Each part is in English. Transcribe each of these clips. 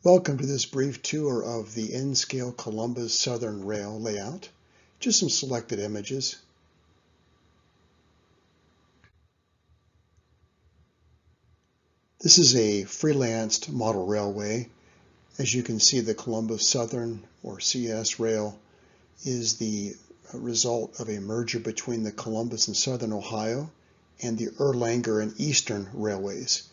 Welcome to this brief tour of the N-scale Columbus Southern Rail layout. Just some selected images. This is a freelanced model railway. As you can see, the Columbus Southern, or CS Rail, is the result of a merger between the Columbus and Southern Ohio and the Erlanger and Eastern Railways.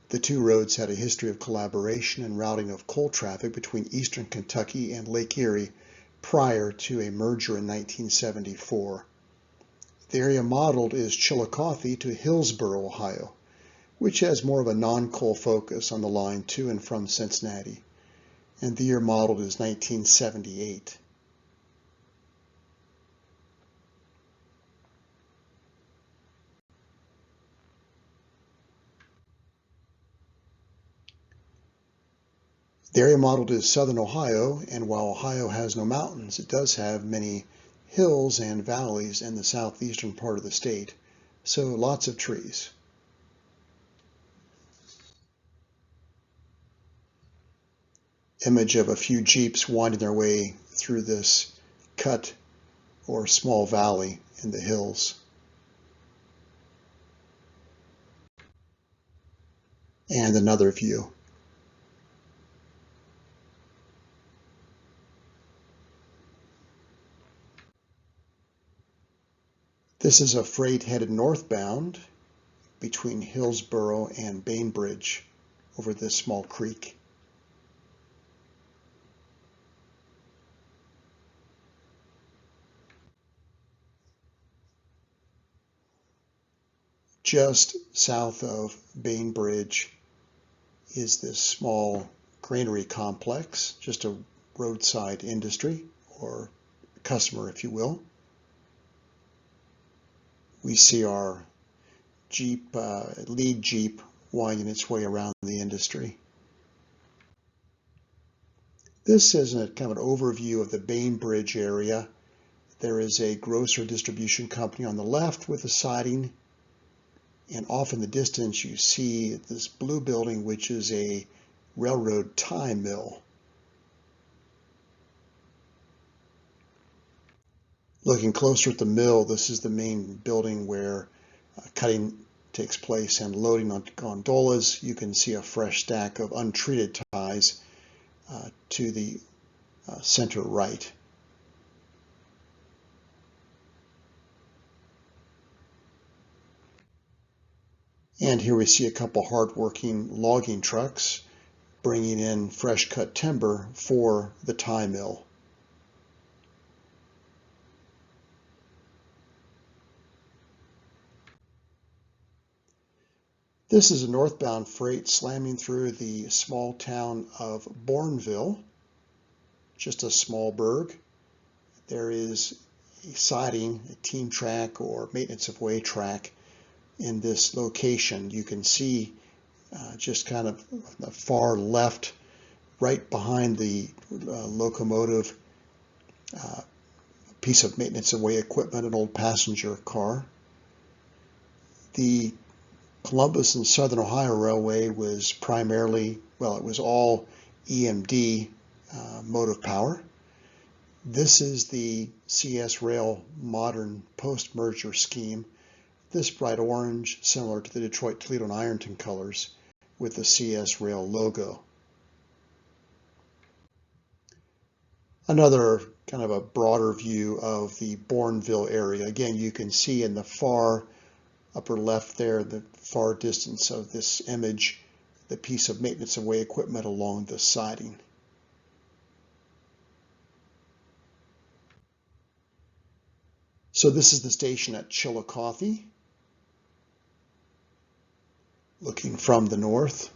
The two roads had a history of collaboration and routing of coal traffic between eastern Kentucky and Lake Erie prior to a merger in 1974. The area modeled is Chillicothe to Hillsboro, Ohio, which has more of a non-coal focus on the line to and from Cincinnati, and the year modeled is 1978. The area modeled is Southern Ohio, and while Ohio has no mountains, it does have many hills and valleys in the southeastern part of the state, so lots of trees. Image of a few Jeeps winding their way through this cut or small valley in the hills. And another view. This is a freight headed northbound between Hillsboro and Bainbridge over this small creek. Just south of Bainbridge is this small granary complex, just a roadside industry or customer, if you will. We see our Jeep, lead Jeep, winding its way around the industry. This is kind of an overview of the Bainbridge area. There is a grocer distribution company on the left with a siding, and off in the distance you see this blue building, which is a railroad tie mill. Looking closer at the mill, this is the main building where cutting takes place and loading on gondolas. You can see a fresh stack of untreated ties to the center right. And here we see a couple hard-working logging trucks bringing in fresh cut timber for the tie mill. This is a northbound freight slamming through the small town of Bournville, just a small burg. There is a siding, a team track or maintenance of way track in this location. You can see just kind of the far left, right behind the locomotive, piece of maintenance of way equipment, an old passenger car. The Columbus and Southern Ohio Railway was primarily, well, it was all EMD motive power. This is the CS Rail modern post-merger scheme. This bright orange, similar to the Detroit, Toledo, and Ironton colors with the CS Rail logo. Another kind of a broader view of the Bournville area. Again, you can see in the far upper left there, the far distance of this image, the piece of maintenance of way equipment along the siding. So this is the station at Chillicothe, looking from the north,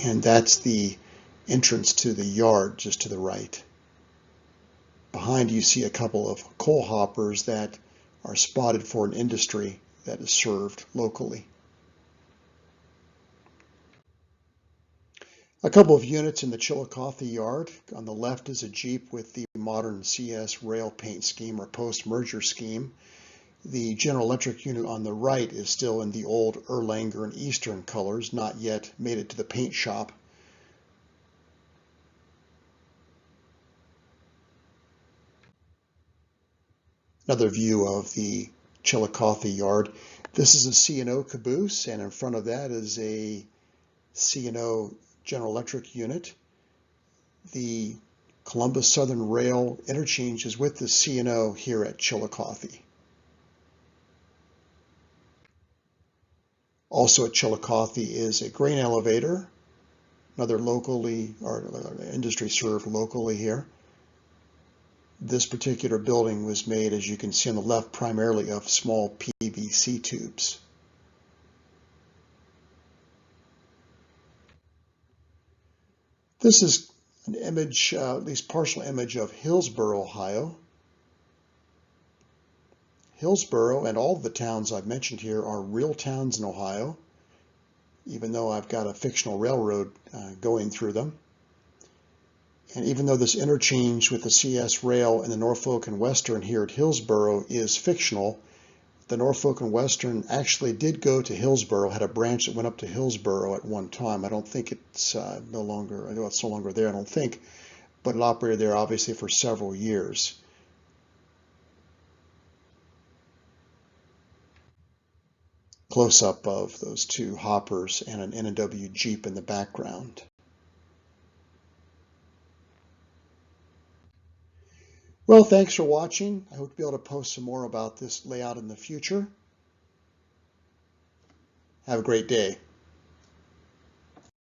and that's the entrance to the yard just to the right. Behind you see a couple of coal hoppers that are spotted for an industry that is served locally. A couple of units in the Chillicothe yard. On the left is a Jeep with the modern CS Rail paint scheme or post-merger scheme. The General Electric unit on the right is still in the old Erlanger and Eastern colors, not yet made it to the paint shop. Another view of the Chillicothe yard. This is a C&O caboose, and in front of that is a C&O General Electric unit. The Columbus Southern Rail interchanges with the C&O here at Chillicothe. Also at Chillicothe is a grain elevator, another locally or industry served locally here. This particular building was made, as you can see on the left, primarily of small PVC tubes. This is an image, at least partial image, of Hillsboro, Ohio. Hillsboro and all of the towns I've mentioned here are real towns in Ohio, even though I've got a fictional railroad going through them. And even though this interchange with the CS Rail and the Norfolk and Western here at Hillsboro is fictional, the Norfolk and Western actually did go to Hillsboro, had a branch that went up to Hillsboro at one time. I don't think it's no longer, I know it's no longer there, I don't think, but it operated there obviously for several years. Close-up of those two hoppers and an N&W Jeep in the background. Well, thanks for watching. I hope to be able to post some more about this layout in the future. Have a great day.